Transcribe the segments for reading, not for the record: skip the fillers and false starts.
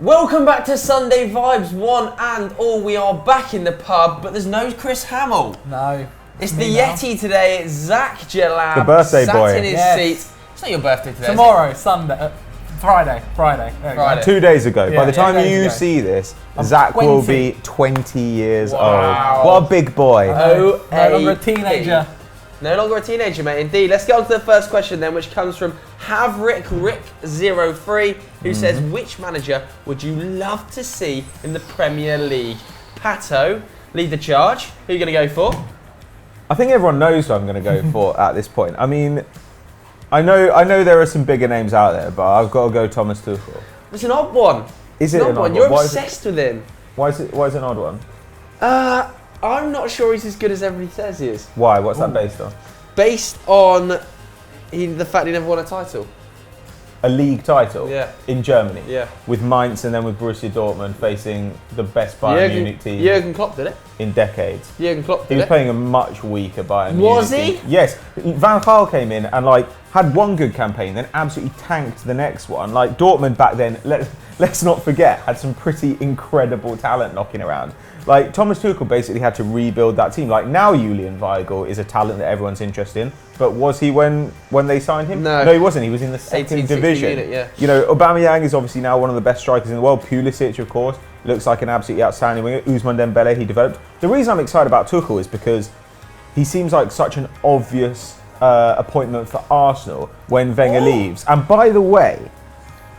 Welcome back to Sunday Vibes, one and all. We are back in the pub, but there's no Chris Hamill. No. It's the Yeti today. It's Zach Jalab. The birthday sat boy. in his seat. It's not your birthday today. Tomorrow, Sunday. Friday. There you go. 2 days ago. Yeah, By the time 2 days you ago. see this, I'm Zach 20. will be 20 years Wow. old. What a big boy. No longer a teenager. No longer a teenager, mate. Indeed. Let's get on to the first question then, which comes from HavrickRick03, who says, which manager would you love to see in the Premier League? Pato, lead the charge. Who are you going to go for? I think everyone knows who I'm going to go for at this point. I mean, I know there are some bigger names out there, but I've got to go Thomas Tuchel. It's an odd one. Is it an odd one? You're obsessed with him. Why is it an odd one? I'm not sure he's as good as everybody says he is. Why? What's that based on? Based on the fact he never won a title. A league title? Yeah. In Germany? Yeah. With Mainz and then with Borussia Dortmund facing the best Bayern Munich team Jurgen Klopp did it. in decades. Jurgen Klopp He did was it. playing a much weaker Bayern Munich Was he? team. Yes. Van Gaal came in and had one good campaign, then absolutely tanked the next one. Like Dortmund back then, let's not forget, had some pretty incredible talent knocking around. Like Thomas Tuchel basically had to rebuild that team. Like now Julian Weigl is a talent that everyone's interested in, but was he when they signed him? No. No, he wasn't. He was in the second 18, 16 division. unit, yeah. You know, Aubameyang is obviously now one of the best strikers in the world. Pulisic, of course, looks like an absolutely outstanding winger. Ousmane Dembele, he developed. The reason I'm excited about Tuchel is because he seems like such an obvious appointment for Arsenal when Wenger leaves. And by the way,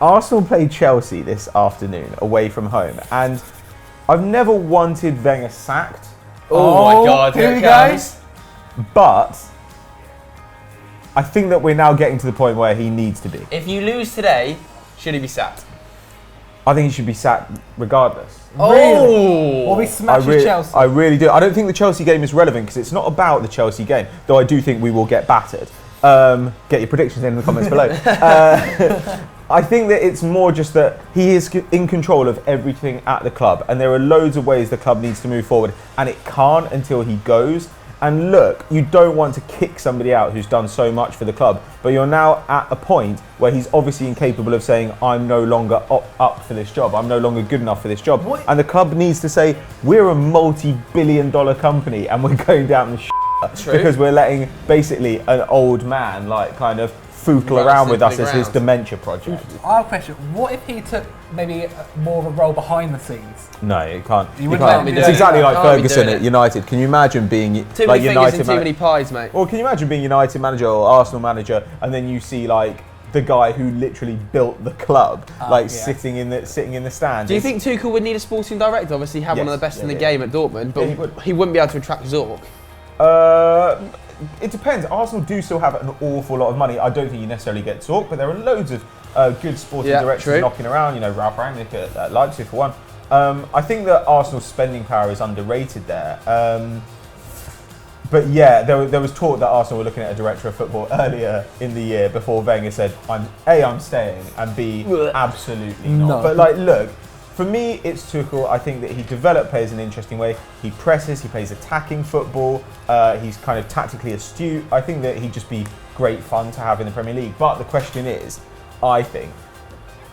Arsenal played Chelsea this afternoon away from home, and I've never wanted Wenger sacked. Oh my God, here we go. But I think that we're now getting to the point where he needs to be. If you lose today, should he be sacked? I think he should be sacked regardless. Oh! Or we smash Chelsea. I really do. I don't think the Chelsea game is relevant because it's not about the Chelsea game, though I do think we will get battered. Get your predictions in the comments below. I think that it's more just that he is in control of everything at the club, and there are loads of ways the club needs to move forward, and it can't until he goes. And look, you don't want to kick somebody out who's done so much for the club, but you're now at a point where he's obviously incapable of saying, I'm no longer up for this job, I'm no longer good enough for this job. What? And the club needs to say, we're a multi-billion-dollar company and we're going down the because we're letting basically an old man kind of footle around with us as his dementia project. I have a question. What if he took maybe more of a role behind the scenes? No, you can't. You wouldn't let him do It's it. exactly like Can't be Ferguson doing at it. United. Can you imagine being Too like many fingers United and too many pies, mate. Or can you imagine being United manager or Arsenal manager, and then you see the guy who literally built the club, sitting in the stands? Do you think Tuchel would need a sporting director? Obviously, he had one of the best in the game at Dortmund, but he wouldn't be able to attract Zorc. It depends. Arsenal do still have an awful lot of money. I don't think you necessarily get Zorc, but there are loads of good sporting directors knocking around. You know, Ralf Rangnick at Leipzig for one. I think that Arsenal's spending power is underrated there. But yeah, there was talk that Arsenal were looking at a director of football earlier in the year before Wenger said, I'm staying, and B, absolutely not. No. But look, for me, it's Tuchel. I think that he developed players in an interesting way. He presses, he plays attacking football, he's kind of tactically astute. I think that he'd just be great fun to have in the Premier League. But the question is, I think,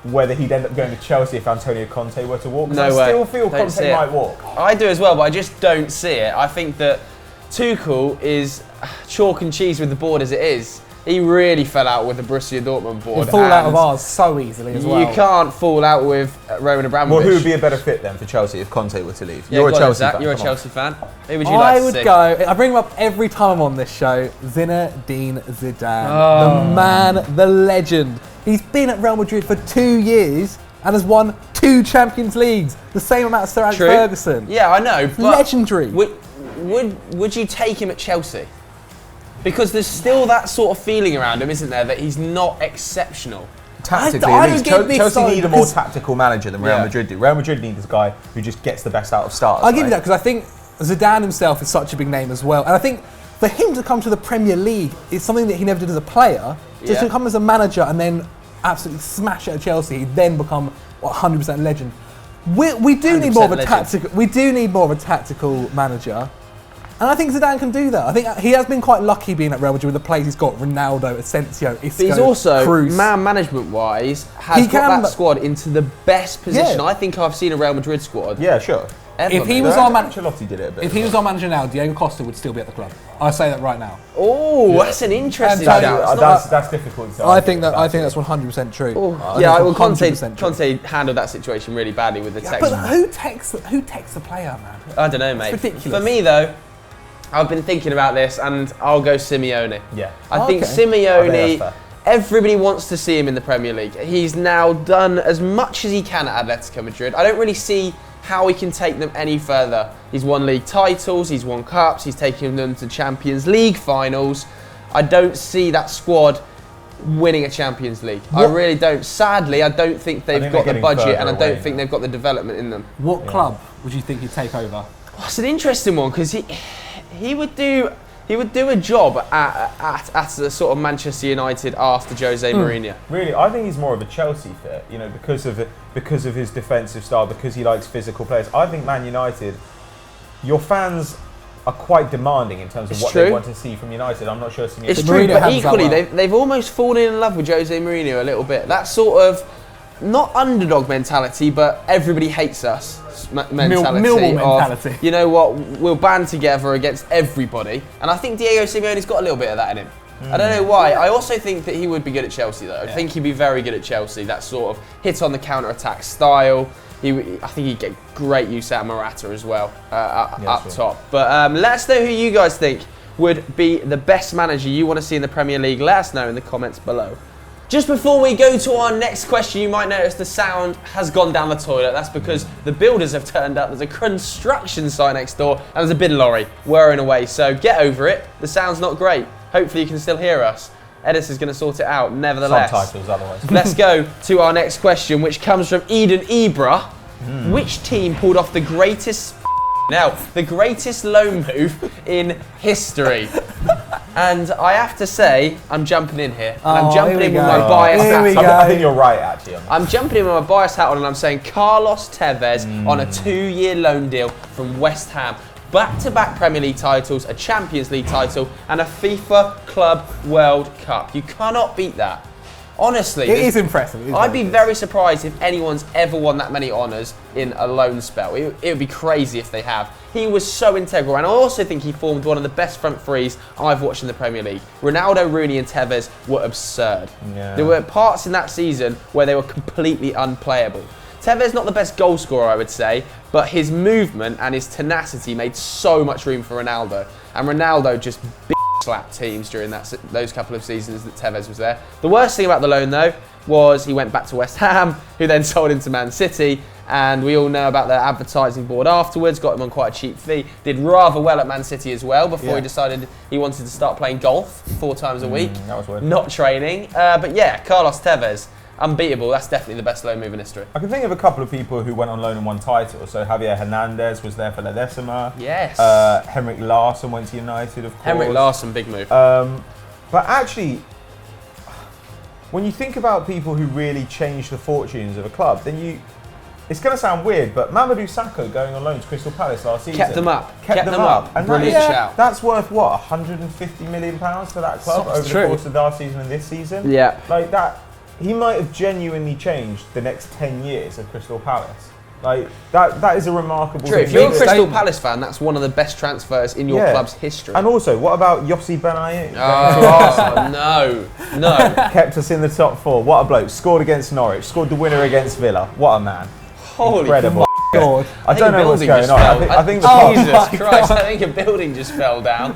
whether he'd end up going to Chelsea if Antonio Conte were to walk. No I way. still feel Don't see Conte it. might walk. I do as well, but I just don't see it. I think that Tuchel is chalk and cheese with the board as it is. He really fell out with the Borussia Dortmund board. He'd fall out of ours so easily as well. You can't fall out with Roman Abramovich. Well, who would be a better fit then for Chelsea if Conte were to leave? Yeah, You're a go on, Chelsea Zach. fan. You're a come on. Chelsea fan. Who would you like to see? I bring him up every time I'm on this show. Zinedine Zidane. The man, the legend. He's been at Real Madrid for 2 years and has won 2 Champions Leagues. The same amount as Sir Alex Ferguson. Yeah, I know. But Legendary. Would you take him at Chelsea? Because there's still that sort of feeling around him, isn't there, that he's not exceptional. Tactically, I at don't least. get this Chelsea side need a more because- tactical manager than Real Madrid do. Real Madrid needs a guy who just gets the best out of stars. I'll give you that because I think Zidane himself is such a big name as well. And I think for him to come to the Premier League is something that he never did as a player. Just to come as a manager and then absolutely smash it at Chelsea, then become 100% legend. We do need more of a tactical. We do need more of a tactical manager. And I think Zidane can do that. I think he has been quite lucky being at Real Madrid with the players he's got, Ronaldo, Asensio, Isco, But he's also, Kroos. man management-wise, has got that squad into the best position I think I've seen a Real Madrid squad. Yeah, sure. Ever, If he mate. was our manager, Ancelotti did it a bit. if he was our manager now, Diego Costa would still be at the club. I say that right now. Oh, that's an interesting And shout. That's difficult to say. I think that's 100% true. Yeah, well, Conte 100% true. handled that situation really badly with the text. But who takes the player, man? I don't know, mate. It's ridiculous. For me, though, I've been thinking about this, and I'll go Simeone. Yeah. I think I think Simeone. that's fair. Everybody wants to see him in the Premier League. He's now done as much as he can at Atletico Madrid. I don't really see how he can take them any further. He's won league titles, he's won cups, he's taken them to Champions League finals. I don't see that squad winning a Champions League. I really don't. Sadly, I don't think they've got the budget, and I don't think they've got the development in them. What club would you think he'd take over? Oh, it's an interesting one, because he would do a job at a sort of Manchester United after Jose Mourinho. Really, I think he's more of a Chelsea fit, because of his defensive style, because he likes physical players. I think Man United, your fans are quite demanding in terms of what they want to see from United. I'm not sure. It's true, but equally, they've almost fallen in love with Jose Mourinho a little bit. That sort of, not underdog mentality, but everybody hates us mentality. Millwall mentality. You know what, we'll band together against everybody. And I think Diego Simeone's got a little bit of that in him. I don't know why. I also think that he would be good at Chelsea, though. I think he'd be very good at Chelsea. That sort of hit on the counter-attack style. I think he'd get great use out of Morata as well, up top. But let us know who you guys think would be the best manager you want to see in the Premier League. Let us know in the comments below. Just before we go to our next question, you might notice the sound has gone down the toilet. That's because the builders have turned up. There's a construction site next door and there's a bin lorry whirring away. So get over it. The sound's not great. Hopefully you can still hear us. Edis is going to sort it out, nevertheless. Subtitles otherwise. Let's go to our next question, which comes from Eden Ibra. Which team pulled off the greatest loan move in history? And I have to say, I'm jumping in here. And I'm jumping in with my bias hat on. I think you're right, actually. I'm jumping in with my bias hat on, and I'm saying Carlos Tevez on a 2-year loan deal from West Ham. Back-to-back Premier League titles, a Champions League title, and a FIFA Club World Cup. You cannot beat that. Honestly, it is impressive. I'd be very surprised if anyone's ever won that many honours in a loan spell. It would be crazy if they have. He was so integral, and I also think he formed one of the best front threes I've watched in the Premier League. Ronaldo, Rooney and Tevez were absurd. Yeah. There were parts in that season where they were completely unplayable. Tevez not the best goal scorer, I would say, but his movement and his tenacity made so much room for Ronaldo. And Ronaldo just slapped teams during those couple of seasons that Tevez was there. The worst thing about the loan, though, was he went back to West Ham, who then sold him to Man City, and we all know about the advertising board afterwards, got him on quite a cheap fee, did rather well at Man City as well before he decided he wanted to start playing golf 4 times a week. That was weird. Not training. But yeah, Carlos Tevez, unbeatable. That's definitely the best loan move in history. I can think of a couple of people who went on loan and won titles. So Javier Hernandez was there for La Decima. Yes. Henrik Larsson went to United, of course. Henrik Larsson, big move. But actually, when you think about people who really changed the fortunes of a club, then it's going to sound weird, but Mamadou Sakho going on loan to Crystal Palace last season. Kept them up. And Brilliant shout. That's worth, what, £150 million for that club over the course of last season and this season? Yeah. Like that, he might have genuinely changed the next 10 years of Crystal Palace. Like, that is a remarkable thing. If you're a Crystal Palace fan, that's one of the best transfers in your club's history. And also, what about Yossi Benayoun? No. Kept us in the top 4. What a bloke. Scored against Norwich. Scored the winner against Villa. What a man. Incredible. God. I don't know what's going on. I think Jesus Christ, I think a building just fell down.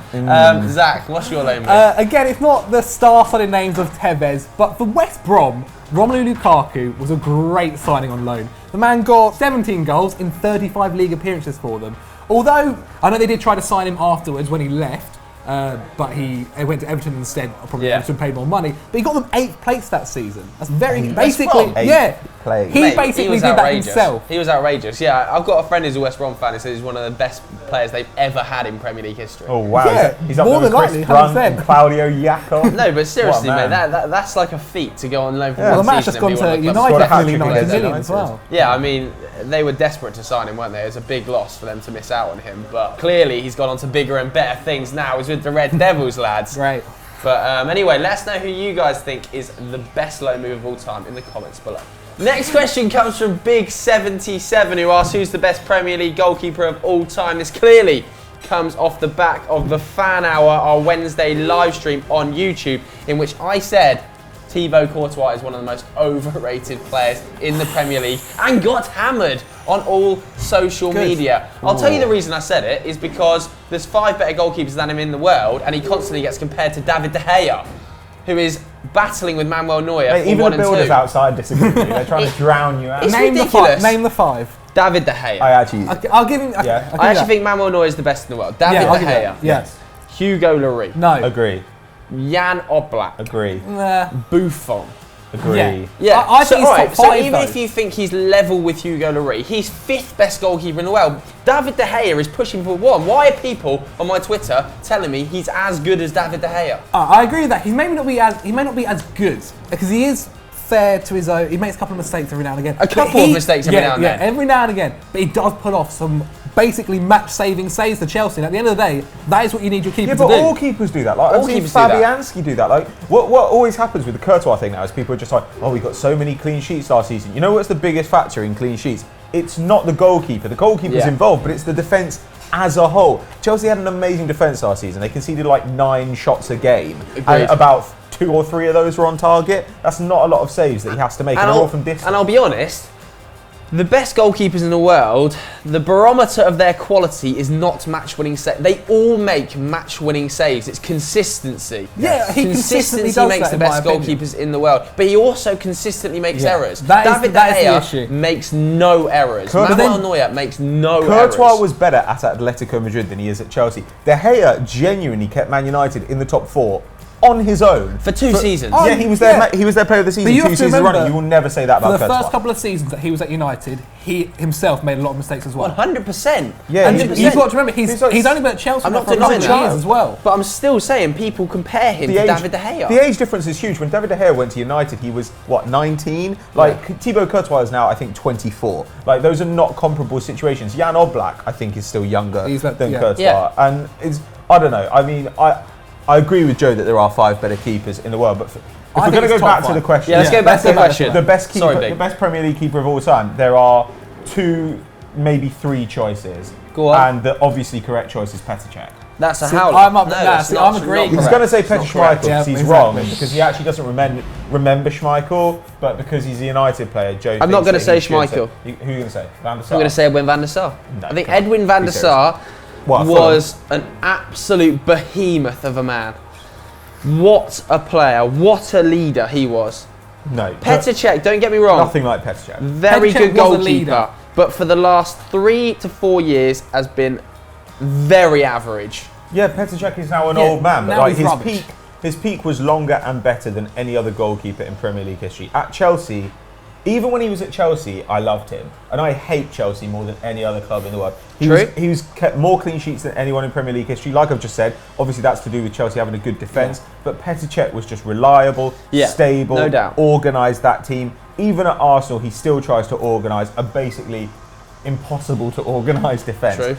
Zach, what's your loan move? Again, it's not the star-studded names of Tevez, but for West Brom, Romelu Lukaku was a great signing on loan. The man got 17 goals in 35 league appearances for them. Although, I know they did try to sign him afterwards when he left, but he went to Everton instead. Probably Everton paid more money, but he got them 8th place that season. That's very basically, He basically did that himself. He was outrageous. Yeah, I've got a friend who's a West Brom fan who says he's one of the best players they've ever had in Premier League history. Oh wow! Yeah, he's up more there than with Chris likely, Brunt 100%. and Claudio Yacob. No, but seriously, mate, that's like a feat to go on loan for Well, one the match season has gone and be one to of the club's United, nearly Scored a 90 hat-trick million against as well. Yeah, I mean, they were desperate to sign him, weren't they? It was a big loss for them to miss out on him. But clearly he's gone on to bigger and better things now. He's with the Red Devils, lads. Right. But anyway, let us know who you guys think is the best loan move of all time in the comments below. Next question comes from Big77, who asks who's the best Premier League goalkeeper of all time. This clearly comes off the back of the Fan Hour, our Wednesday live stream on YouTube, in which I said Thibaut Courtois is one of the most overrated players in the Premier League and got hammered on all social media. I'll tell you the reason I said it is because there's 5 better goalkeepers than him in the world, and he constantly gets compared to David De Gea, who is battling with Manuel Neuer for even 1 the and 2. builders outside disagree with you. They're trying to drown you out. It's Name ridiculous. Name the 5. David De Gea. I'll give him. Yeah. I actually think Manuel Neuer is the best in the world. David De Gea. Yes. Hugo Lloris. No. Agree. Jan Oblak. Agree. Buffon. Agree. Yeah, I think he's top 5, so even though. if you think he's level with Hugo Lloris, he's 5th best goalkeeper in the world. David De Gea is pushing for 1. Why are people on my Twitter telling me he's as good as David De Gea? I agree with that. He may not be as good because he is fair to his own. He makes a couple of mistakes every now and again. A couple of mistakes every now and then. Yeah, every now and again. But he does pull off some basically match-saving saves to Chelsea. And at the end of the day, that is what you need your keeper to do. Yeah, but all keepers do that. Like, All I've seen keepers do that. Fabianski do that. Like, what always happens with the Courtois thing now is people are just like, oh, we got so many clean sheets last season. You know what's the biggest factor in clean sheets? It's not the goalkeeper. The goalkeeper's involved, but it's the defence as a whole. Chelsea had an amazing defence last season. They conceded like 9 shots a game. Agreed. And about 2 or 3 of those were on target. That's not a lot of saves that he has to make, and they're all from distance. And I'll be honest, the best goalkeepers in the world, the barometer of their quality is not match-winning saves. They all make match-winning saves. It's consistency. Yeah, he consistently does makes that, the in my best opinion. goalkeepers in the world, but he also consistently makes errors. That is the issue. Makes no errors. Manuel Neuer makes no errors. Courtois was better at Atletico Madrid than he is at Chelsea. De Gea genuinely kept Man United in the top 4 on his own for 2 seasons. Yeah, he was there. He was their player of the season 2 seasons running. You will never say that about For the Courtois. first couple of seasons that he was at United, he himself made a lot of mistakes as well. 100%. Yeah, and you've got to remember, he's only been at Chelsea I'm not for a couple denying of years that as well. But I'm still saying people compare him to David De Gea. The age difference is huge. When David De Gea went to United, he was, 19? Like, Thibaut Courtois is now, I think, 24. Like, those are not comparable situations. Jan Oblak, I think, is still younger than Courtois. Yeah. And I don't know. I mean, I agree with Joe that there are 5 better keepers in the world, but if we're going to go back to the question, let's go back to the question. The best keeper, the best Premier League keeper of all time. There are 2, maybe 3 choices. Go on. And the obviously correct choice is Petr Cech. That's a howler. I'm agreeing. He's going to say Petr Schmeichel because he's wrong, exactly. because he actually doesn't remember Schmeichel, but because he's a United player, Joe. I'm not going to say Schmeichel. Who are you going to say? Van der Sar? I'm going to say Edwin van der Sar. No, I think Edwin van der Sar was an absolute behemoth of a man. What a player, what a leader he was. No. Petr Cech, don't get me wrong. Nothing like Petr Cech. Very good goalkeeper, but for the last 3 to 4 years has been very average. Yeah, Petr Cech is now an old man, but now like he's his peak was longer and better than any other goalkeeper in Premier League history. At Chelsea, even when he was at Chelsea, I loved him. And I hate Chelsea more than any other club in the world. He was kept more clean sheets than anyone in Premier League history. Like I've just said, obviously that's to do with Chelsea having a good defence. But Petr Cech was just reliable, stable, no doubt. organised that team. Even at Arsenal, he still tries to organise a basically impossible to organise defence. True.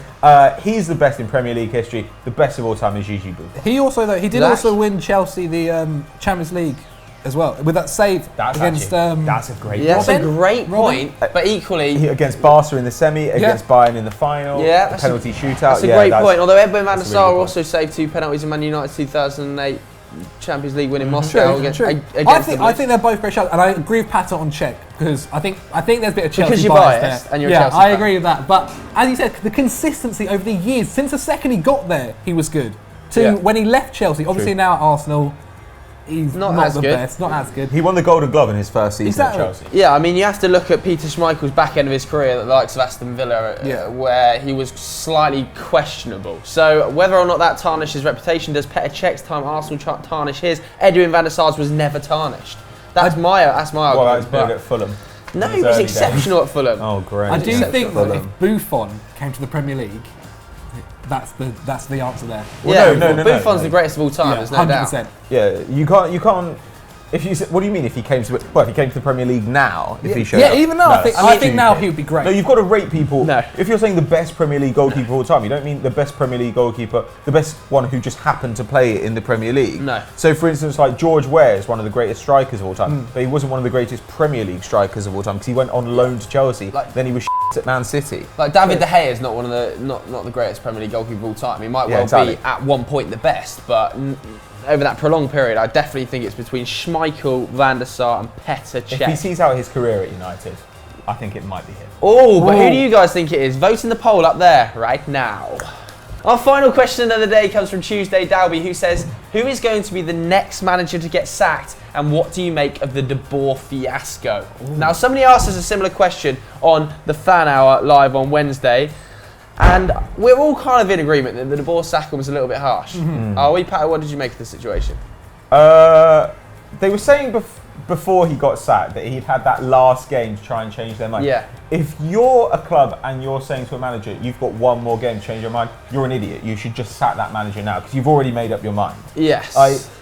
He's the best in Premier League history. The best of all time is Gigi Buffon. He did also win Chelsea the Champions League as well with that save against. That's a great. Yeah, that's a great point. But equally, against Barca in the semi, against Bayern in the final, the penalty shootout. That's a great point. Although Edwin van der Sar also saved 2 penalties in Man United's 2008 Champions League win in Moscow. I think they're both great shots, and I agree with Pat on Cech because I think there's a bit of Chelsea because you're biased there. and you're a Chelsea I fan. agree with that. But as you said, the consistency over the years since the second he got there, he was good. When he left Chelsea, obviously now at Arsenal, he's not as the best, not as good. He won the Golden Glove in his first season at Chelsea. Yeah, I mean, you have to look at Peter Schmeichel's back end of his career at the likes of Aston Villa, where he was slightly questionable. So whether or not that tarnished his reputation, does Petr Cech's time at Arsenal tarnish his? Edwin van der Sar's was never tarnished. That's my argument. Well, that was big at Fulham. No, he was exceptional at Fulham. Oh, great. I do think that if Buffon came to the Premier League, that's the answer there. Well, no. Buffon's the greatest of all time. There's no 100%. doubt. Yeah, you can't. If you what do you mean if he came to the Premier League now? If he showed yeah, up? even now, No, I think now he would be great. No, you've got to rate people. No. If you're saying the best Premier League goalkeeper of all time, you don't mean the best Premier League goalkeeper, the best one who just happened to play in the Premier League. No. So, for instance, like George Weah is one of the greatest strikers of all time, but he wasn't one of the greatest Premier League strikers of all time because he went on loan to Chelsea. Then he was at Man City. Like David De Gea is not one of the not the greatest Premier League goalkeeper of all time. He might well be at one point the best, but over that prolonged period, I definitely think it's between Schmeichel, Van der Sar, and Petr Cech. If he sees out his career at United, I think it might be him. Oh, but who do you guys think it is? Vote in the poll up there right now. Our final question of the day comes from Tuesday Dalby, who says, who is going to be the next manager to get sacked, and what do you make of the De Boer fiasco? Now, somebody asked us a similar question on the Fan Hour live on Wednesday, and we're all kind of in agreement that the De Boer sack was a little bit harsh. Are we, Pat? What did you make of the situation? They were saying before he got sacked that he'd had that last game to try and change their mind. Yeah. If you're a club and you're saying to a manager, you've got one more game to change your mind, you're an idiot. You should just sack that manager now because you've already made up your mind. Yes.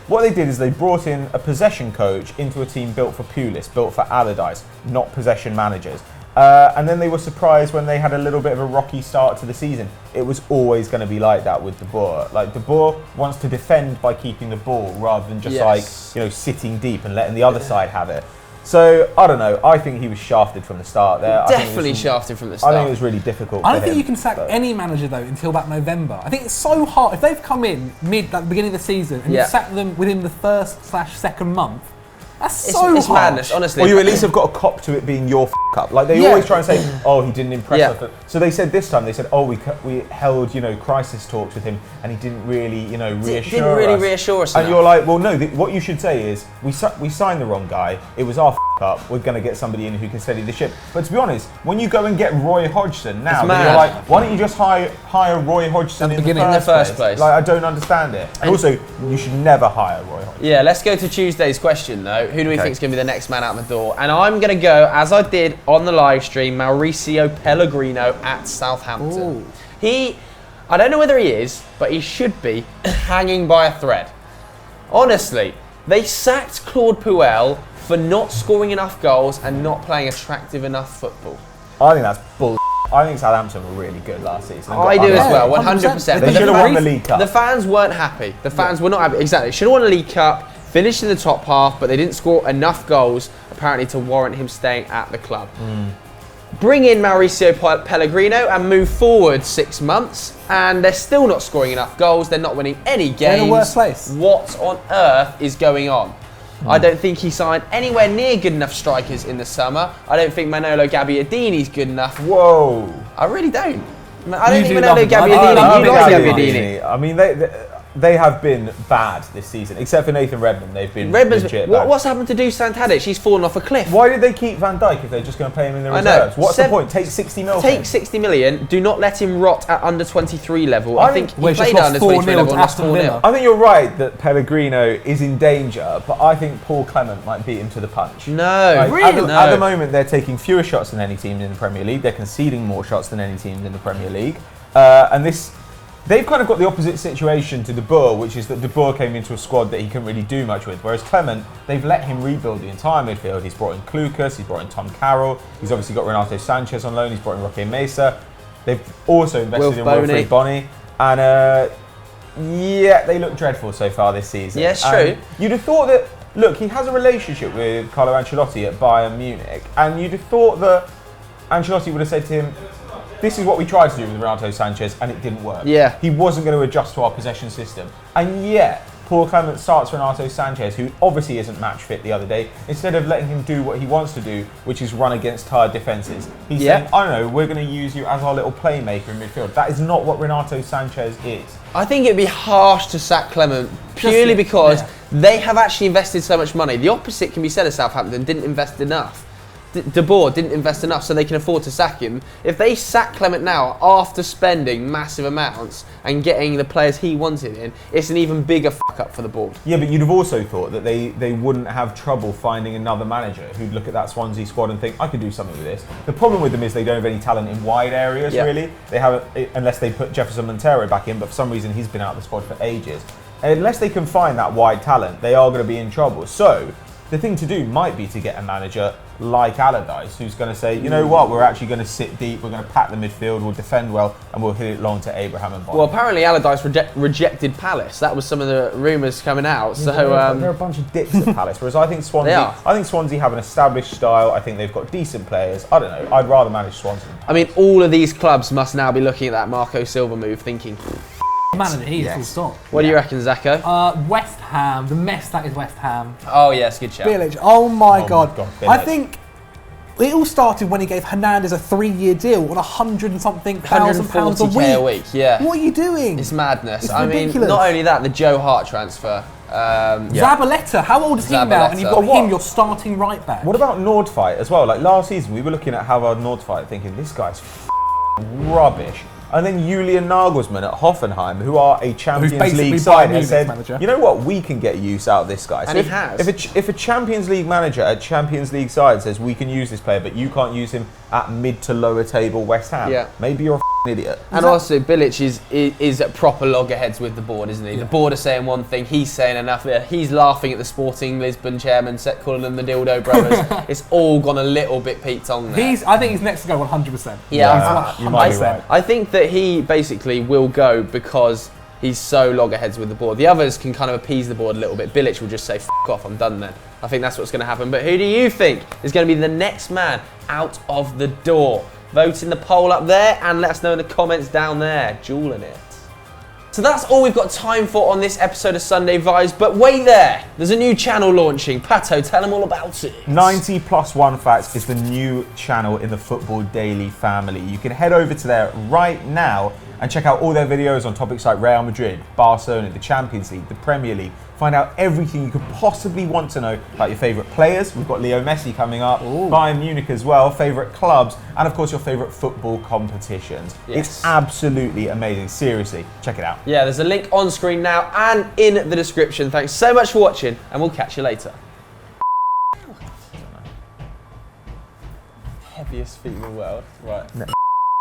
What they did is they brought in a possession coach into a team built for Pulis, built for Allardyce, not possession managers. And then they were surprised when they had a little bit of a rocky start to the season. It was always going to be like that with De Boer. Like, De Boer wants to defend by keeping the ball rather than just sitting deep and letting the other side have it. So, I don't know. I think he was shafted from the start there. Definitely shafted from the start. I think it was really difficult I don't think you can sack any manager, though, until about November. I think it's so hard. If they've come in at the beginning of the season and you sack them within the first/second month, that's it's madness, honestly. Or you at least have got a cop to it being your up. Like they always try and say, oh, he didn't impress us. So they said this time, they said, oh, we held, crisis talks with him, and he didn't really, reassure us. And you're like, well, no. What you should say is, we signed the wrong guy. It was our up. We're going to get somebody in who can steady the ship. But to be honest, when you go and get Roy Hodgson now, then you're like, why don't you just hire Roy Hodgson in the first place? Like, I don't understand it. And also, you should never hire Roy Hodgson. Yeah, let's go to Tuesday's question though. Who do we think is going to be the next man out the door? And I'm going to go, as I did on the live stream, Mauricio Pellegrino at Southampton. Ooh. I don't know whether he is, but he should be hanging by a thread. Honestly, they sacked Claude Puel for not scoring enough goals and not playing attractive enough football. I think that's bull. I think Southampton were really good last season. I do as well, 100%. They should have won the League Cup. The fans weren't happy. The fans were not happy. Exactly. Should have won the League Cup, finished in the top half, but they didn't score enough goals, apparently, to warrant him staying at the club. Bring in Mauricio Pellegrino and move forward 6 months, and they're still not scoring enough goals. They're not winning any games. They're in a worse place. What on earth is going on? I don't think he signed anywhere near good enough strikers in the summer. I don't think Manolo Gabbiadini's good enough. Whoa. I really don't. I don't think Manolo Gabbiadini. You like Gabbiadini. I mean, they have been bad this season, except for Nathan Redmond. They've been legit bad. What's happened to Dusan Tadic? He's fallen off a cliff. Why did they keep Van Dijk if they're just going to pay him in the reserves? What's the point? Take 60 million. Take 60 million. Do not let him rot at under 23 level. I think he played at under 23 level and lost 4-0. I think you're right that Pellegrino is in danger, but I think Paul Clement might beat him to the punch. No, really? At the moment, they're taking fewer shots than any team in the Premier League. They're conceding more shots than any team in the Premier League. They've kind of got the opposite situation to De Boer, which is that De Boer came into a squad that he couldn't really do much with, whereas Clement, they've let him rebuild the entire midfield. He's brought in Klukas, he's brought in Tom Carroll, he's obviously got Renato Sanchez on loan, he's brought in Roque Mesa. They've also invested in Wilfried Bony, and they look dreadful so far this season. Yeah, it's true. You'd have thought that, look, he has a relationship with Carlo Ancelotti at Bayern Munich, and you'd have thought that Ancelotti would have said to him, this is what we tried to do with Renato Sanchez, and it didn't work. Yeah. He wasn't going to adjust to our possession system. And yet, Paul Clement starts Renato Sanchez, who obviously isn't match fit the other day, instead of letting him do what he wants to do, which is run against tired defences. He's saying, I don't know, we're going to use you as our little playmaker in midfield. That is not what Renato Sanchez is. I think it'd be harsh to sack Clement purely because they have actually invested so much money. The opposite can be said of Southampton, didn't invest enough. De Boer didn't invest enough so they can afford to sack him. If they sack Clement now after spending massive amounts and getting the players he wanted in, it's an even bigger fuck up for the board. Yeah, but you'd have also thought that they wouldn't have trouble finding another manager who'd look at that Swansea squad and think, I could do something with this. The problem with them is they don't have any talent in wide areas, really. They haven't, unless they put Jefferson Montero back in, but for some reason he's been out of the squad for ages. Unless they can find that wide talent, they are going to be in trouble. So, the thing to do might be to get a manager like Allardyce, who's going to say, you know what, we're actually going to sit deep, we're going to pack the midfield, we'll defend well, and we'll hit it long to Abraham and Bonner. Well, apparently Allardyce rejected Palace. That was some of the rumours coming out. So they're a bunch of dicks at Palace, whereas I think Swansea have an established style. I think they've got decent players. I don't know. I'd rather manage Swansea. I mean, all of these clubs must now be looking at that Marco Silva move, thinking, Manager, he's full stop. what do you reckon, Zacco? West Ham, the mess that is West Ham. Oh, yes, good shout. Bilic, oh my God. Bilic. I think it all started when he gave Hernandez a 3-year deal on £100 and something thousand pounds a week. £140K a week, yeah. What are you doing? It's madness. It's I ridiculous. mean, not only that, the Joe Hart transfer. Zabaleta, how old is he now? And you've got him, your starting right back. What about Nordfight as well? Like last season, we were looking at Havard Nordfight thinking, this guy's rubbish. And then Julian Nagelsmann at Hoffenheim, who are a Champions League side, has said, you know what, we can get use out of this guy. So and he has. If a Champions League manager at Champions League side says, we can use this player, but you can't use him at mid to lower table West Ham, maybe you're a idiot. And also, Bilic is at proper loggerheads with the board, isn't he? Yeah. The board are saying one thing, he's saying another. He's laughing at the Sporting Lisbon chairman, calling them the Dildo Brothers. It's all gone a little bit Pete Tong there. I think he's next to go 100%. Yeah, you might be right. I think that he basically will go because he's so loggerheads with the board. The others can kind of appease the board a little bit. Bilic will just say, F off, I'm done then. I think that's what's going to happen. But who do you think is going to be the next man out of the door? Vote in the poll up there and let us know in the comments down there. Dueling it. So that's all we've got time for on this episode of Sunday Vibes. But wait there, there's a new channel launching. Pato, tell them all about it. 90+1 Facts is the new channel in the Football Daily family. You can head over to there right now and check out all their videos on topics like Real Madrid, Barcelona, the Champions League, the Premier League. Find out everything you could possibly want to know about your favourite players. We've got Leo Messi coming up, Bayern Munich as well, favourite clubs, and of course your favourite football competitions. Yes. It's absolutely amazing. Seriously, check it out. Yeah, there's a link on screen now and in the description. Thanks so much for watching, and we'll catch you later. Heaviest feet in the world. Right. No.